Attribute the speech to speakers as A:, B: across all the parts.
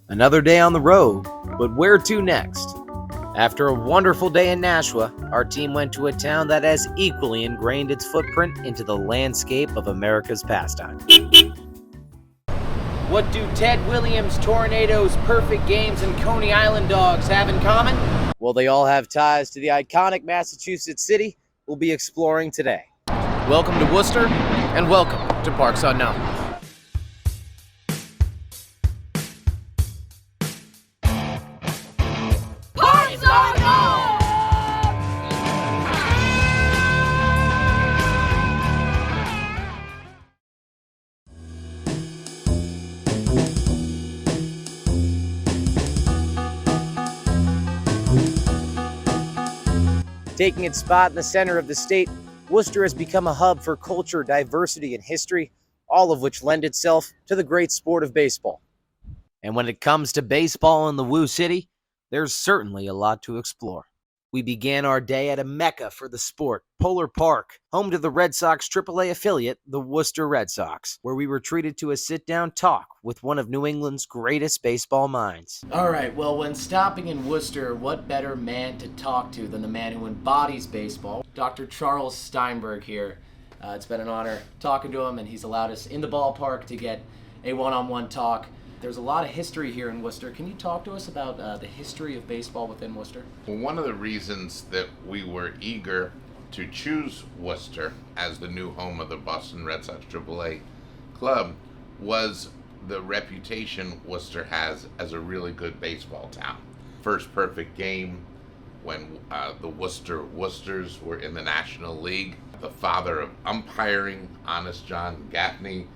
A: Another day on the road, but where to next? After a wonderful day in Nashua, our team went to a town that has equally ingrained its footprint into the landscape of America's pastime. What do Ted Williams, Tornadoes, Perfect Games, and Coney Island Dogs have in common? Well, they all have ties to the iconic Massachusetts city we'll be exploring today. Welcome to Worcester, and welcome to Parks Unknown. Taking its spot in the center of the state, Worcester has become a hub for culture, diversity, and history, all of which lend itself to the great sport of baseball. And when it comes to baseball in the Woo City, there's certainly a lot to explore. We began our day at a mecca for the sport, Polar Park, home to the Red Sox AAA affiliate, the Worcester Red Sox, where we were treated to a sit-down talk with one of New England's greatest baseball minds. All right, well, when stopping in Worcester, what better man to talk to than the man who embodies baseball? Dr. Charles Steinberg here. It's been an honor talking to him, and he's allowed us in the ballpark to get a one-on-one talk. There's a lot of history here in Worcester. Can you talk to us about the history of baseball within Worcester?
B: Well, one of the reasons that we were eager to choose Worcester as the new home of the Boston Red Sox AAA club was the reputation Worcester has as a really good baseball town. First perfect game when the Worcesters were in the National League. The father of umpiring, Honest John Gaffney.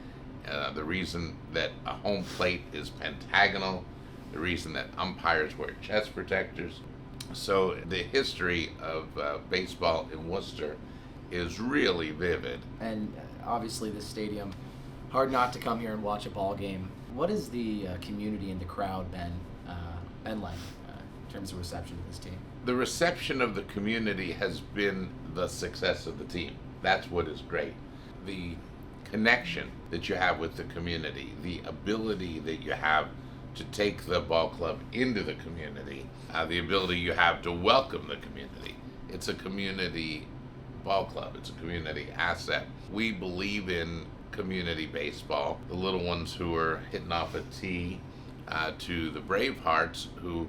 B: The reason that a home plate is pentagonal, the reason that umpires wear chest protectors. So the history of baseball in Worcester is really vivid.
A: And obviously the stadium, hard not to come here and watch a ball game. What has the community and the crowd been like in terms of reception of this team?
B: The reception of the community has been the success of the team. That's what is great. The connection that you have with the community, the ability that you have to take the ball club into the community, the ability you have to welcome the community. It's a community ball club. It's a community asset. We believe in community baseball. The little ones who are hitting off a tee to the Bravehearts, who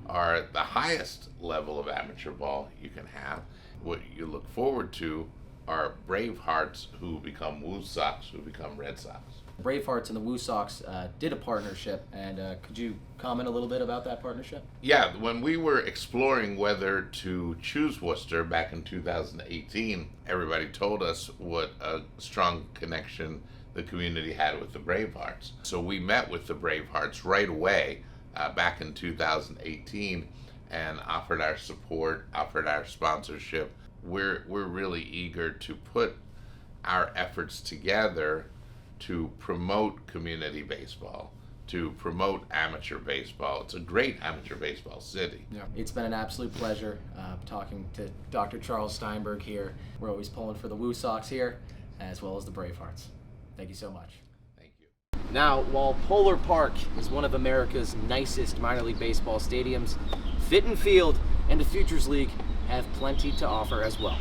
B: are at the highest level of amateur ball you can have. What you look forward to are Bravehearts who become Woo Sox, who become Red Sox.
A: Bravehearts and the Woo Sox did a partnership, and could you comment a little bit about that partnership?
B: Yeah, when we were exploring whether to choose Worcester back in 2018, everybody told us what a strong connection the community had with the Bravehearts. So we met with the Bravehearts right away back in 2018 and offered our support, offered our sponsorship. We're really eager to put our efforts together to promote community baseball, to promote amateur baseball. It's a great amateur baseball city.
A: Yeah, it's been an absolute pleasure talking to Dr. Charles Steinberg here. We're always pulling for the Woo Sox here, as well as the Bravehearts. Thank you so much.
B: Thank you.
A: Now, while Polar Park is one of America's nicest minor league baseball stadiums, Fitt and Field and the Futures League have plenty to offer as well.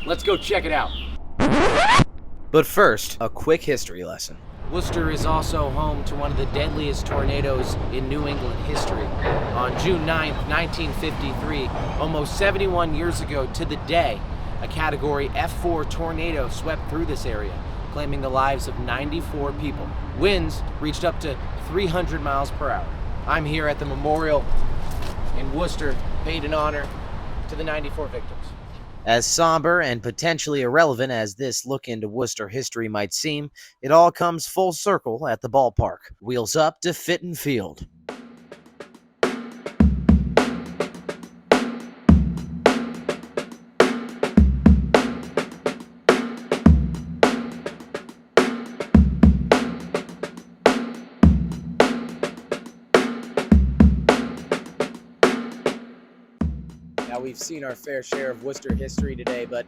A: Let's go check it out. But first, a quick history lesson. Worcester is also home to one of the deadliest tornadoes in New England history. On June 9th, 1953, almost 71 years ago to the day, a Category F4 tornado swept through this area, claiming the lives of 94 people. Winds reached up to 300 miles per hour. I'm here at the memorial in Worcester, paid in honor to the 94 victims. As somber and potentially irrelevant as this look into Worcester history might seem, it all comes full circle at the ballpark. Wheels up to Fitt and Field. Now, we've seen our fair share of Worcester history today, but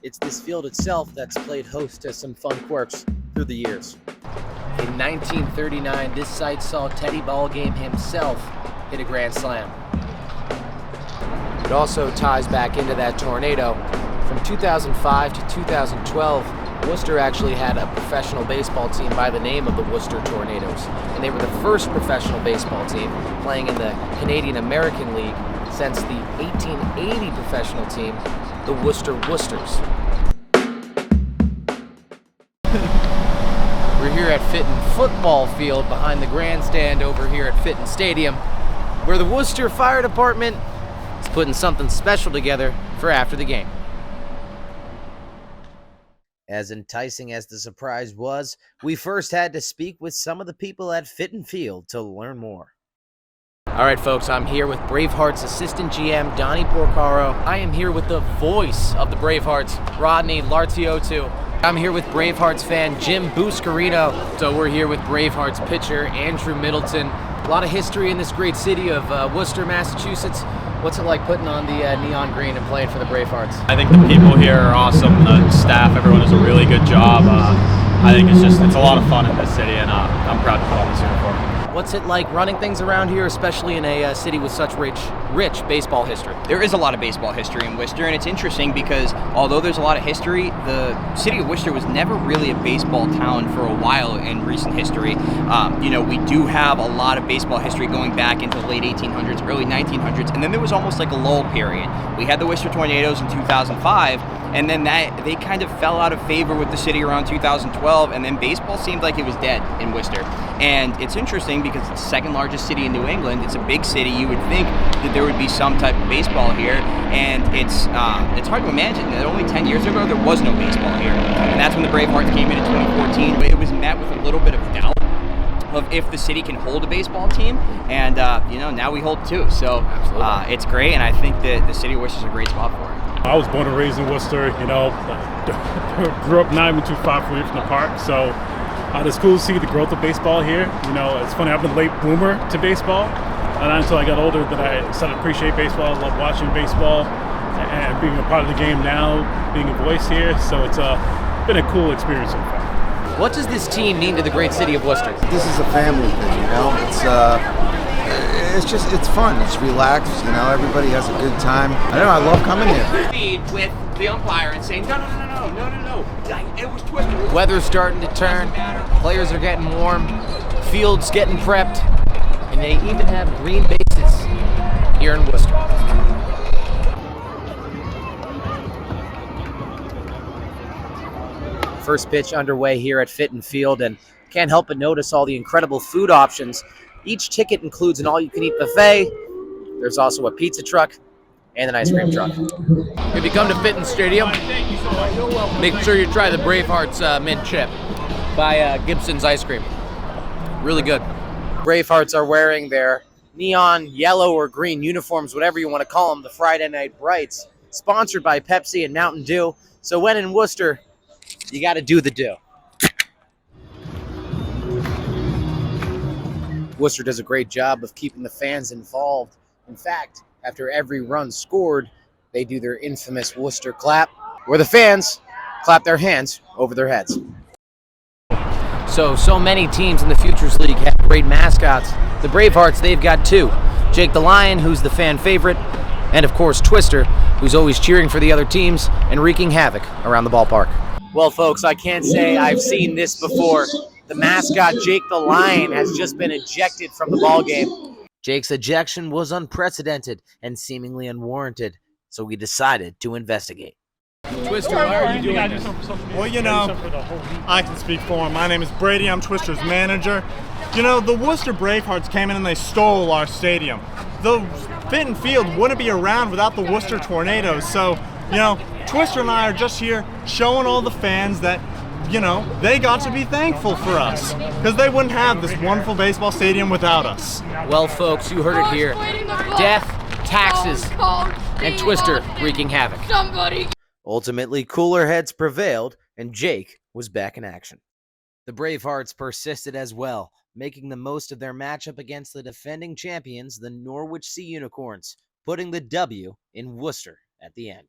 A: it's this field itself that's played host to some fun quirks through the years. In 1939, this site saw Teddy Ballgame himself hit a grand slam. It also ties back into that tornado. From 2005 to 2012, Worcester actually had a professional baseball team by the name of the Worcester Tornadoes. And they were the first professional baseball team playing in the Canadian American League since the 1880 professional team, the Worcester Worcesters. We're here at Fitt and Football Field behind the grandstand over here at Fitt and Stadium, where the Worcester Fire Department is putting something special together for after the game. As enticing as the surprise was, we first had to speak with some of the people at Fitt and Field to learn more. All right, folks, I'm here with Bravehearts assistant GM Donnie Porcaro. I am here with the voice of the Bravehearts, Rodney Lartiotu. I'm here with Bravehearts fan Jim Buscarino. So we're here with Bravehearts pitcher Andrew Middleton. A lot of history in this great city of Worcester, Massachusetts. What's it like putting on the neon green and playing for the Bravehearts?
C: I think the people here are awesome. The staff, everyone does a really good job. I think it's a lot of fun in this city, and I'm proud to put on this uniform.
A: What's it like running things around here, especially in a city with such rich baseball history?
D: There is a lot of baseball history in Worcester, and it's interesting because although there's a lot of history, the city of Worcester was never really a baseball town for a while in recent history. We do have a lot of baseball history going back into the late 1800s, early 1900s, and then there was almost like a lull period. We had the Worcester Tornadoes in 2005, and then they kind of fell out of favor with the city around 2012, and then baseball seemed like it was dead in Worcester. And it's interesting because it's the second largest city in New England. It's a big city. You would think that there would be some type of baseball here, and it's hard to imagine that only 10 years ago there was no baseball here. And that's when the Bravehearts came in 2014. But it was met with a little bit of doubt of if the city can hold a baseball team, and now we hold two. So it's great, and I think that the city of Worcester is a great spot for it.
E: I was born and raised in Worcester, grew up not even too far from the park, so it's cool to see the growth of baseball here. It's funny, I've been a late bloomer to baseball, and not until I got older that I started to appreciate baseball. I love watching baseball and being a part of the game now, being a voice here, so it's been a cool experience so far.
A: What does this team mean to the great city of Worcester?
F: This is a family thing, it's fun, it's relaxed, everybody has a good time. I love coming here.
D: Speed with the umpire and saying, no, it was twisted.
A: Weather's starting to turn, players are getting warm, field's getting prepped, and they even have green bases here in Worcester. First pitch underway here at Fitt and Field, and can't help but notice all the incredible food options. Each ticket includes an all-you-can-eat buffet. There's also a pizza truck and an ice cream truck. If you come to Fitt and Stadium, make sure you try the Bravehearts mint chip by Gibson's Ice Cream. Really good. Bravehearts are wearing their neon yellow or green uniforms, whatever you want to call them, the Friday Night Brights, sponsored by Pepsi and Mountain Dew. So when in Worcester, you got to do the do. Worcester does a great job of keeping the fans involved. In fact, after every run scored, they do their infamous Worcester clap, where the fans clap their hands over their heads. So many teams in the Futures League have great mascots. The Bravehearts, they've got two. Jake the Lion, who's the fan favorite, and of course Twister, who's always cheering for the other teams and wreaking havoc around the ballpark. Well, folks, I can't say I've seen this before. The mascot, Jake the Lion, has just been ejected from the ballgame. Jake's ejection was unprecedented and seemingly unwarranted, so we decided to investigate. Twister, why are you doing this?
G: Well, I can speak for him. My name is Brady. I'm Twister's manager. The Worcester Bravehearts came in and they stole our stadium. The Fitt and Field wouldn't be around without the Worcester Tornadoes. So, Twister and I are just here showing all the fans that they got to be thankful for us because they wouldn't have this wonderful baseball stadium without us.
A: Well, folks, you heard it here. Death, taxes, and Twister wreaking havoc. Ultimately, cooler heads prevailed, and Jake was back in action. The Bravehearts persisted as well, making the most of their matchup against the defending champions, the Norwich Sea Unicorns, putting the W in Worcester at the end.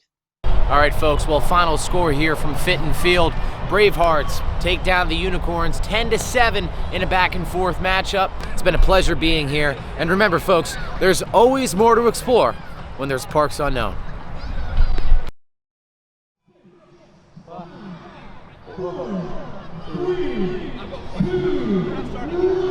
A: All right, folks, well, final score here from Fitt and Field. Bravehearts take down the Unicorns 10-7 in a back-and-forth matchup. It's been a pleasure being here. And remember, folks, there's always more to explore when there's parks unknown.
H: Three, two,